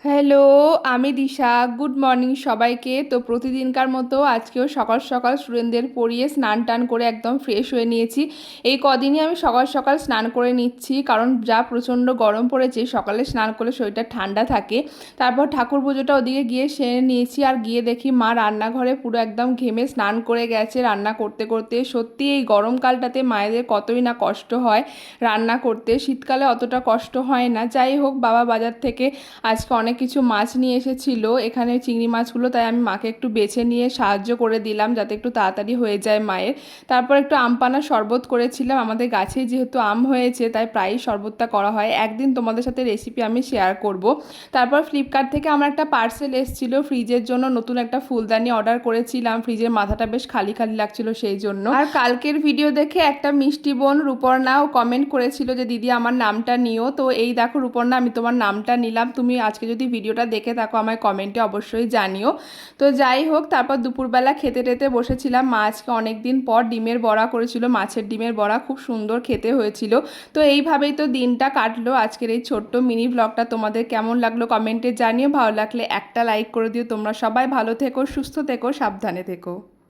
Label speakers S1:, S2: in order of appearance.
S1: Hello, আমি দিশা। Good morning সবাইকে। তো প্রতিদিনকার মতো আজকেও সকাল সকাল স্টুডেন্টদের পড়িয়ে স্নান টান করে একদম ফ্রেশ হয়ে নিয়েছি। এই কদিনই আমি সকাল সকাল স্নান করে নিচ্ছি, কারণ যা প্রচণ্ড গরম পড়েছে, সকালে স্নান করলে শরীরটা ঠান্ডা থাকে। তারপর ঠাকুর পুজোটা ওদিকে গিয়ে সেরে নিয়েছি, আর গিয়ে দেখি মা রান্নাঘরে পুরো একদম ঘেমে স্নান করে গেছে রান্না করতে করতে। সত্যি এই গরমকালটাতে মায়েদের কতই না কষ্ট হয় রান্না করতে, শীতকালে অতটা কষ্ট হয় না। যাই হোক, বাবা বাজার থেকে আজকে অনেক কিছু মাছ নিয়ে এসেছিল, এখানে চিংড়ি মাছগুলো, তাই আমি মাকে একটু বেছে নিয়ে সাহায্য করে দিলাম যাতে একটু তাড়াতাড়ি হয়ে যায় মায়ের। তারপর একটু আম পানা শরবত করেছিলাম, আমাদের গাছে যেহেতু আম হয়েছে তাই প্রায়ই শরবতটা করা হয়। একদিন তোমাদের সাথে রেসিপি আমি শেয়ার করব। তারপর ফ্লিপকার্ট থেকে আমার একটা পার্সেল এসেছিল ফ্রিজের জন্য, নতুন একটা ফুলদানি অর্ডার করেছিলাম, ফ্রিজের মাথাটা বেশ খালি খালি লাগছিল সেই জন্য। আর কালকের ভিডিও দেখে একটা মিষ্টি বোন রূপর্ণাও কমেন্ট করেছিল যে দিদি আমার নামটা নিও। তো এই দেখো রূপর্ণা, আমি তোমার নামটা নিলাম। তুমি আজকে যদি ভিডিওটা দেখে থাকো আমায় কমেন্টে অবশ্যই জানিও। তো যাই হোক, তারপর দুপুরবেলা খেতে টেতে বসেছিলাম। মা আজকে অনেক দিন পর ডিমের বড়া করেছিল, মাছের ডিমের বড়া, খুব সুন্দর খেতে হয়েছিল। তো এইভাবেই তো দিনটা কাটলো। আজকের এই ছোট্ট মিনি ব্লগটা তোমাদের কেমন লাগলো কমেন্টে জানিও। ভালো লাগলে একটা লাইক করে দিও। তোমরা সবাই ভালো থেকো, সুস্থ থেকো, সাবধানে থেকো।